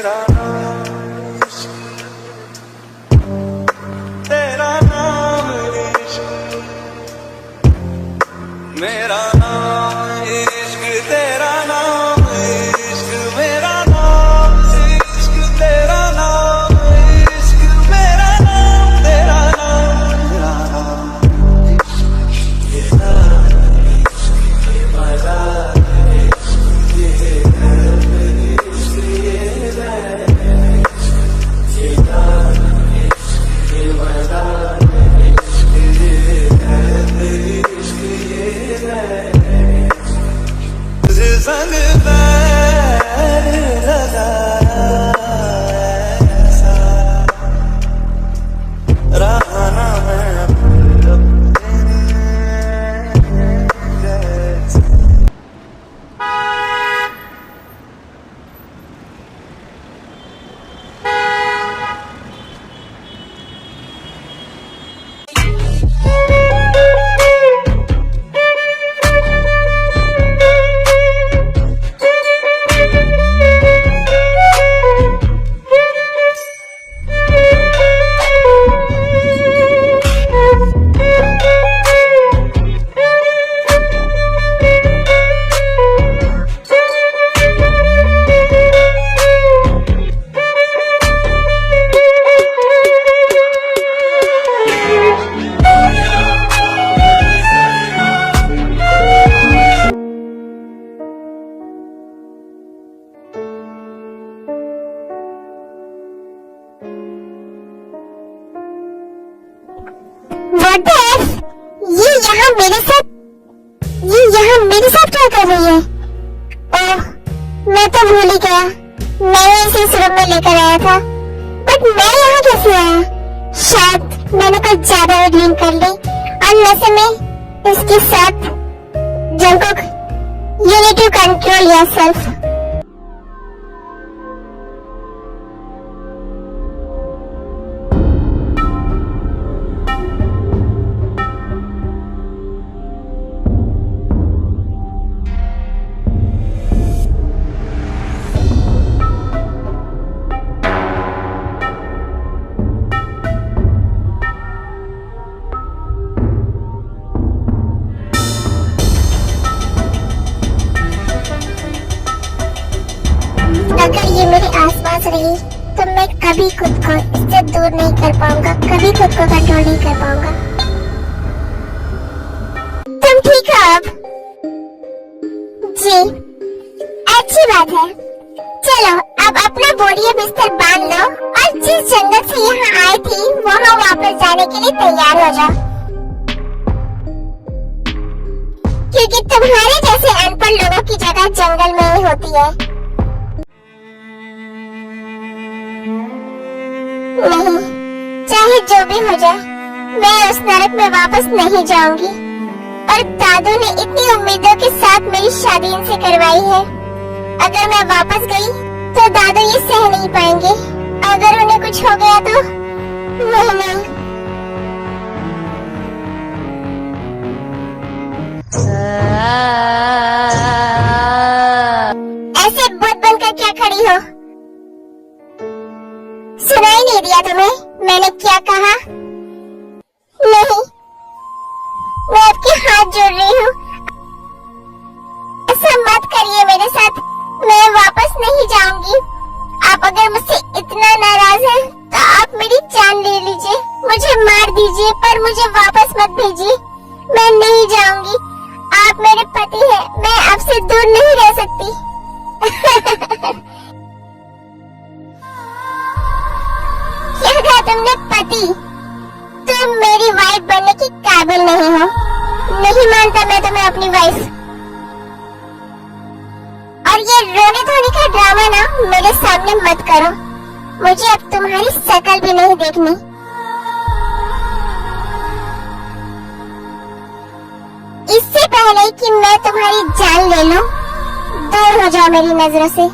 मेरा नाम इश्क, तेरा नाम इश्क, मेरा नाम इश्क, तेरा नाम इश्क, मेरा नाम इश्क, तेरा नाम इश्क, मेरा नाम, तेरा नाम, मेरा नाम इश्क, ये नाम इश्क, ये मजा इश्क, ये दर्द इश्क, ये दर्द इश्क, ये नाम इश्क, ये मजा इश्क, ये दर्द इश्क, ये दर्द तुझे संग पैर लगाया ऐसा रहा ना मैं अब तेरे जैसा। What the F? ये यहाँ मेरे साथ क्या कर रही है? ओह, मैं तो भूल ही गया। मैं ही इसे इस रूम में लेकर आया था। बट मैं यहाँ कैसे आया? शायद मैंने कुछ ज्यादा ड्रिंक कर ली और नशे में इसके साथ। Jungkook, you need to control yourself. अगर ये मेरे आसपास रही तो मैं कभी खुद को इससे दूर नहीं कर पाऊंगा, कभी खुद को कंट्रोल नहीं कर पाऊंगा। तुम ठीक हो अब? जी, अच्छी बात है। चलो अब अपना बोरिया बिस्तर बांध लो और जिस जंगल से यहाँ आई थी वहाँ वापस जाने के लिए तैयार हो जाओ, क्योंकि तुम्हारे जैसे अनपढ़ लोगों की जगह जंगल में ही होती है। नहीं, चाहे जो भी हो जाए, मैं उस नरक में वापस नहीं जाऊंगी। और दादू ने इतनी उम्मीदों के साथ मेरी शादी इनसे करवाई है। अगर मैं वापस गई तो दादू ये सह नहीं पाएंगे। अगर उन्हें कुछ हो गया तो नहीं। ऐसे बुत बनकर क्या खड़ी हो? सुनाई नहीं दिया तुम्हें मैंने क्या कहा? नहीं, मैं आपके हाथ जोड़ रही हूँ। ऐसा मत करिए मेरे साथ, मैं वापस नहीं जाऊंगी। आप अगर मुझसे इतना नाराज हैं, तो आप मेरी जान ले लीजिए, मुझे मार दीजिए, पर मुझे वापस मत भेजिए। मैं नहीं जाऊंगी। आप मेरे पति हैं, मैं आपसे दूर नहीं रह सकती। क्या कहा तुमने? पति? तुम मेरी वाइफ बनने की काबिल नहीं हो। नहीं मानता मैं तुम्हें अपनी वाइफ। और ये रोने धोने का ड्रामा ना मेरे सामने मत करो। मुझे अब तुम्हारी शक्ल भी नहीं देखनी। इससे पहले कि मैं तुम्हारी जान ले लूं, दूर हो जाओ मेरी नजरों से।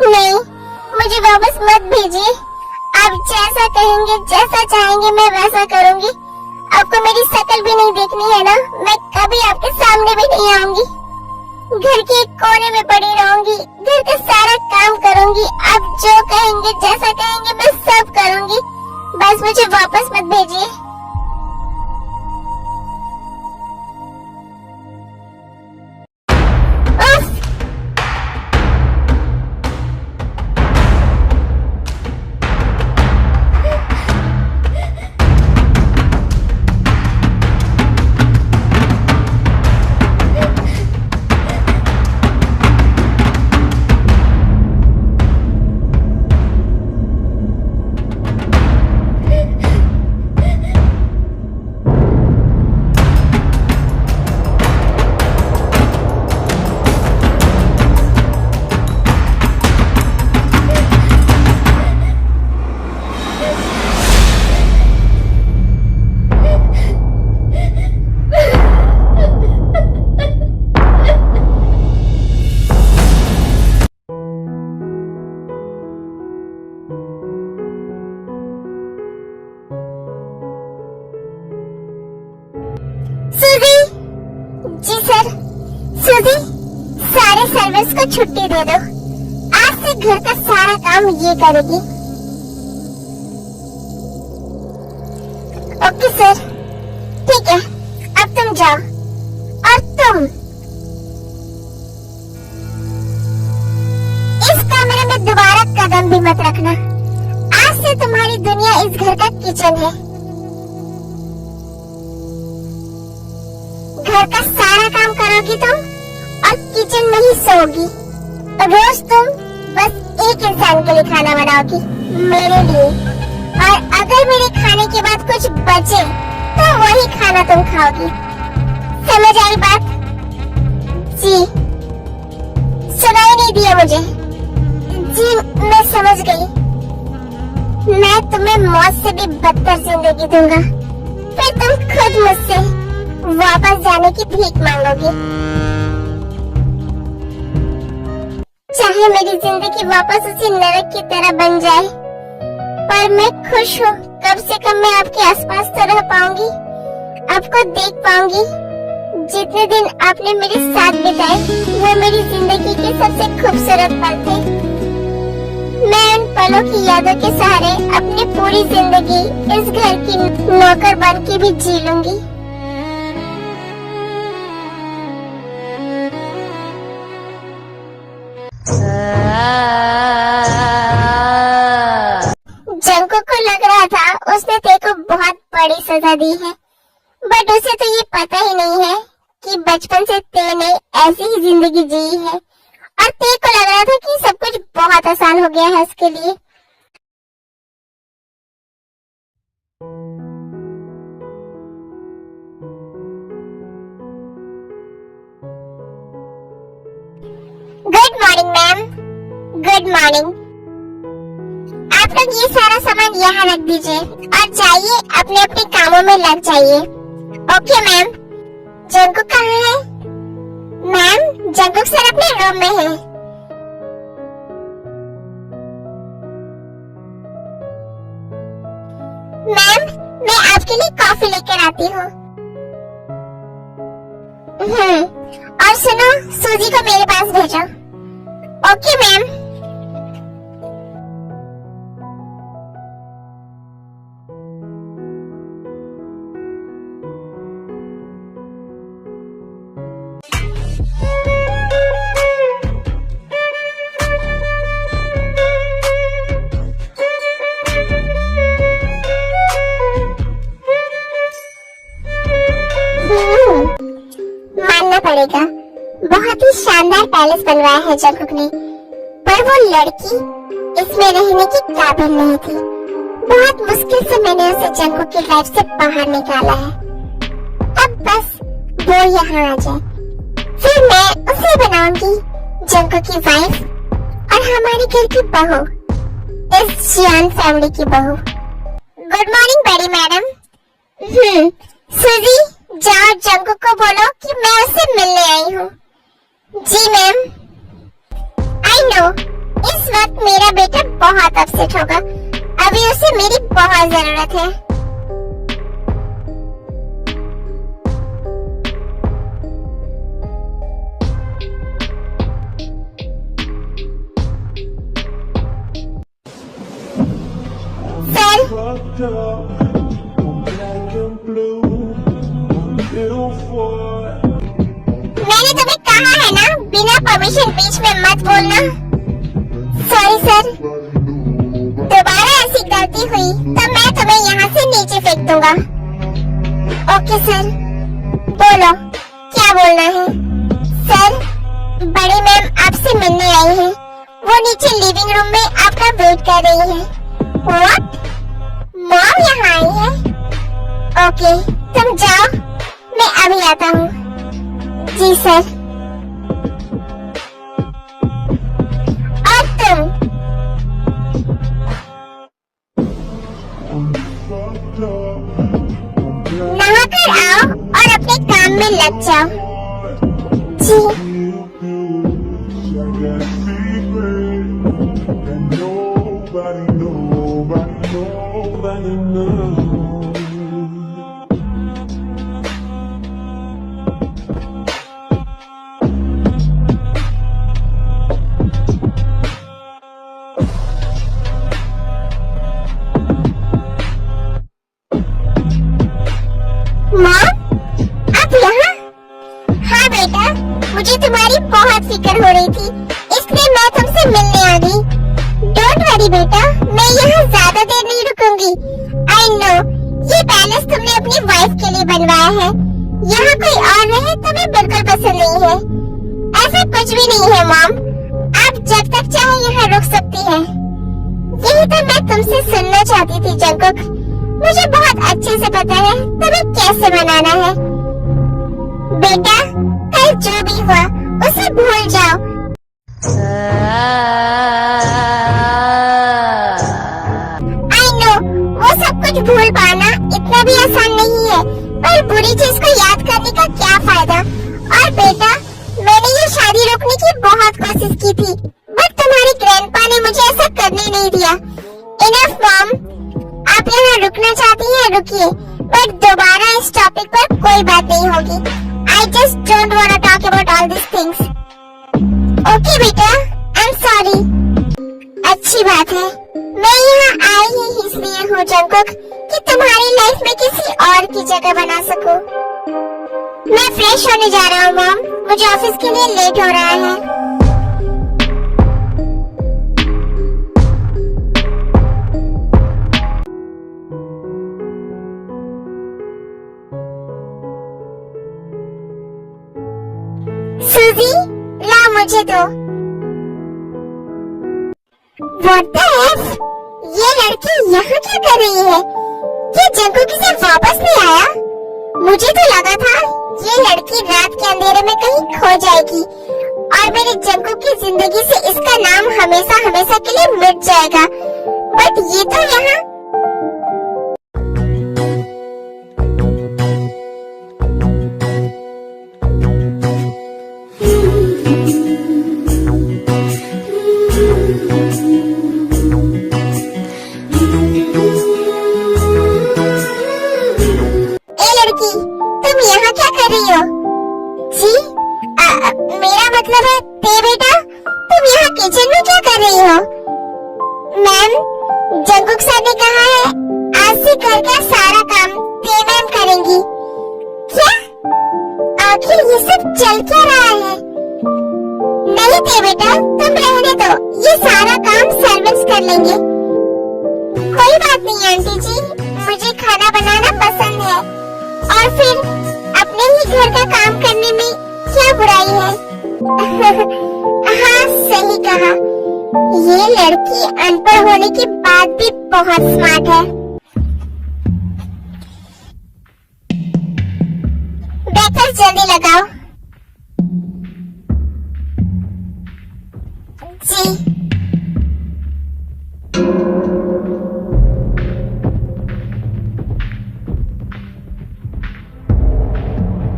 नहीं, मुझे वापस मत भेजिए। आप अब जैसा कहेंगे, जैसा चाहेंगे मैं वैसा करूंगी। आपको मेरी शक्ल भी नहीं देखनी है ना, मैं कभी आपके सामने भी नहीं आऊंगी। घर के एक कोने में पड़ी रहूंगी, घर का सारा काम करूंगी। आप जो कहेंगे, जैसा कहेंगे मैं सब करूंगी। बस मुझे वापस मत भेजिए। उफ! सूजी! जी सर। सूजी, सारे सर्वेंट्स को छुट्टी दे दो। आज से घर का सारा काम ये करेगी। ओके सर, ठीक है। अब तुम जाओ। और तुम इस कमरे में दोबारा कदम भी मत रखना। आज से तुम्हारी दुनिया इस घर का किचन है। घर का सारा काम करोगी तुम और किचन में ही सोओगी। रोज तुम बस एक इंसान के लिए खाना बनाओगी, मेरे लिए। और अगर मेरे खाने के बाद कुछ बचे तो वही खाना तुम खाओगी। समझ आई बात? जी। सुनाई नहीं दिया मुझे? जी मैं समझ गई। मैं तुम्हें मौत से भी बदतर जिंदगी दूंगा, फिर तुम खुद मुझसे वापस जाने की भीख मांगोगी। चाहे मेरी जिंदगी वापस उसी नरक की तरह बन जाए, पर मैं खुश हूँ। कम से कम मैं आपके आसपास तो रह पाऊंगी, आपको देख पाऊंगी। जितने दिन आपने मेरे साथ बिताए वो मेरी जिंदगी के सबसे खूबसूरत पल थे। मैं उन पलों की यादों के सहारे अपनी पूरी जिंदगी इस घर की नौकर बन के भी जी लूंगी। जंको को लग रहा था उसने तेरे को बहुत बड़ी सजा दी है, बट उसे तो ये पता ही नहीं है कि बचपन से तेने ऐसी ही जिंदगी जी है और तेरे को लग रहा था कि सब कुछ बहुत आसान हो गया है उसके लिए। Good morning ma'am. Good morning. आप लोग ये सारा सामान यहाँ रख दीजिए और जाइए अपने अपने कामों में लग जाइए। Okay ma'am. जंकुक कहाँ है? मैम जंकुक सर अपने रूम में है। मैम मैं आपके लिए कॉफी लेकर आती हूँ। और सुनो, सूजी को मेरे पास भेजो। Okay ma'am. मानना पड़ेगा, बहुत ही शानदार पैलेस बनवाया है जंकुक ने, पर वो लड़की इसमें रहने की काबिल नहीं थी। बहुत मुश्किल से मैंने उसे जंकुक की लाइफ से बाहर निकाला है। अब बस वो यहाँ आ जाए, फिर मैं उसे बनाऊंगी जंकुक की वाइफ और हमारे घर की बहू, इस जियान फैमिली की बहू। गुड मॉर्निंग बड़ी मैडम। सूजी जाओ जंकुक को बोलो कि मैं उससे मिलने आई हूँ। जी मैम। आई नो इस वक्त मेरा बेटा बहुत अपसेट होगा। अभी उसे मेरी बहुत जरूरत है। Sir, Fucked up, I'm black and blue, little boy. मैंने तुम्हें कहा है ना, बिना परमिशन बीच में मत बोलना। सॉरी सर, दोबारा ऐसी गलती हुई तो मैं तुम्हें यहाँ से नीचे फेंक दूंगा। ओके सर, बोलो क्या बोलना है। सर, बड़ी मैम आपसे मिलने आई है। वो नीचे लिविंग रूम में आपका वेट कर रही है। व्हाट? मॉम यहाँ आई है? ओके, तुम जाओ, मैं अभी आता हूँ। जी सर। और तुम Fucked up, I'm black नहाकर आओ और अपने काम में लग जाओ। जी। and blue. I got a secret, and nobody knows. Mom, आप यहाँ? हाँ बेटा, मुझे तुम्हारी बहुत फिक्र हो रही थी, इसलिए मैं तुमसे मिलने आ गई। डोंट वरी बेटा, मैं यहाँ ज्यादा देर नहीं रुकूंगी। आई नो, ये पैलेस तुमने अपनी वाइफ के लिए बनवाया है। यहाँ कोई और रहे तुम्हें बिल्कुल पसंद नहीं है। ऐसा कुछ भी नहीं है मॉम, आप जब तक चाहे यहाँ रुक सकती हैं। यही तो मैं तुमसे सुनना चाहती थी जंकुक। मुझे बहुत अच्छे से पता है तुम्हें कैसे मनाना है। बेटा, कल जो भी हुआ उसे भूल जाओ। आई नो, वो सब कुछ भूल पाना इतना भी आसान नहीं है, पर बुरी चीज को याद करने का क्या फायदा। और बेटा, मैंने ये शादी रोकने की बहुत कोशिश की थी, बट तुम्हारी ग्रैंडपा ने मुझे ऐसा करने नहीं दिया। इनफ मॉम, आप यहाँ रुकना चाहती हैं रुकिए, बट दोबारा इस टॉपिक पर कोई बात नहीं होगी। I just don't want to talk about all these things. Okay बेटा, I'm sorry. अच्छी बात है, मैं यहाँ आई ही इसलिए हूँ जंकुक कि तुम्हारी लाइफ में किसी और की जगह बना सकूं। मैं फ्रेश होने जा रहा हूँ मॉम, मुझे ऑफिस के लिए लेट हो रहा है। सूजी, ला मुझे दो। What the F? ये लड़की यहाँ क्या कर रही है? क्या जंकुक इसे वापस नहीं आया? मुझे तो लगा था ये लड़की रात के अंधेरे में कहीं खो जाएगी और मेरे जंकुक की जिंदगी से इसका नाम हमेशा हमेशा के लिए मिट जाएगा। बट ये तो यहाँ मेरा मतलब है ते बेटा, तुम यहाँ किचन में क्या कर रही हो? मैम, जंकुक सर ने कहा है आज से घर का सारा काम ते मैम करेंगी। क्या? आखिर ये सब चल क्या रहा है? नहीं ते बेटा, तुम रहने दो, ये सारा काम सर्वेंट्स कर लेंगे। कोई बात नहीं आंटी जी, मुझे खाना बनाना पसंद है और फिर अपने ही घर का काम करने में क्या बुराई है? हाँ सही कहा, ये लड़की अनपढ़ होने के बाद भी बहुत स्मार्ट है। ब्रेकफास्ट जल्दी लगाओ। जी।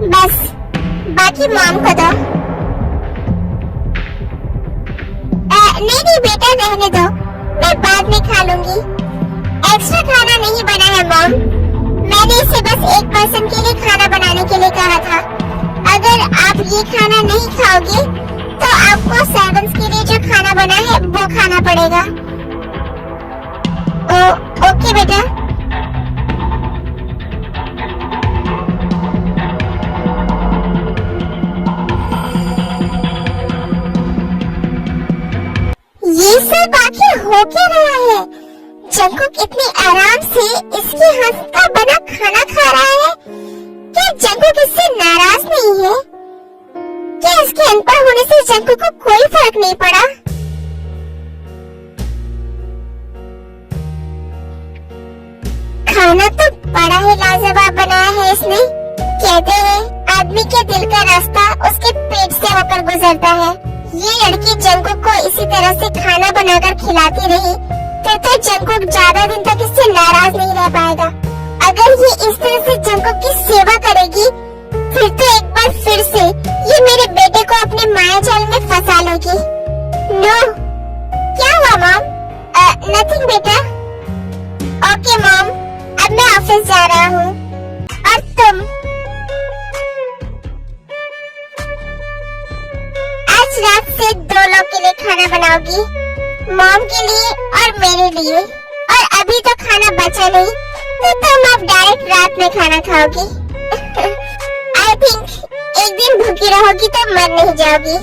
बस बाकी मॉम को दो। नहीं नहीं बेटा रहने दो, मैं बाद में खा लूंगी। एक्स्ट्रा खाना नहीं बना है मॉम। मैंने इसे बस एक पर्सन के लिए खाना बनाने के लिए कहा था। अगर आप ये खाना नहीं खाओगे तो आपको सर्वेंट्स के लिए जो खाना बना है वो खाना पड़ेगा। ओके बेटा। ये सब आखिर हो क्या रहा है? जंकुक इतनी आराम से इसके हाथ का बना खाना खा रहा है। क्या जंकुक इससे नाराज नहीं है? क्या इसके अनपढ़ होने से जंकुक को कोई फर्क नहीं पड़ा? खाना तो बड़ा ही लाजवाब बनाया है इसने। कहते हैं आदमी के दिल का रास्ता उसके पेट से होकर गुजरता है। ये लड़की जंकुक को इसी तरह से खाना बनाकर खिलाती रही तो जंकुक ज्यादा दिन तक इससे नाराज नहीं रह पाएगा। अगर ये इस तरह से जंकुक की सेवा करेगी फिर तो एक बार फिर से ये मेरे बेटे को अपने माया जाल में फंसा लेगी। नो, क्या हुआ मॉम? नथिंग बेटा। ओके मॉम, अब मैं ऑफिस जा रहा हूँ। और तुम आज रात से 2 लोग के लिए खाना बनाओगी, मॉम के लिए और मेरे लिए। और अभी तो खाना बचा नहीं तो तुम अब डायरेक्ट रात में खाना खाओगी। आई थिंक एक दिन भूखी रहोगी तो मर नहीं जाओगी।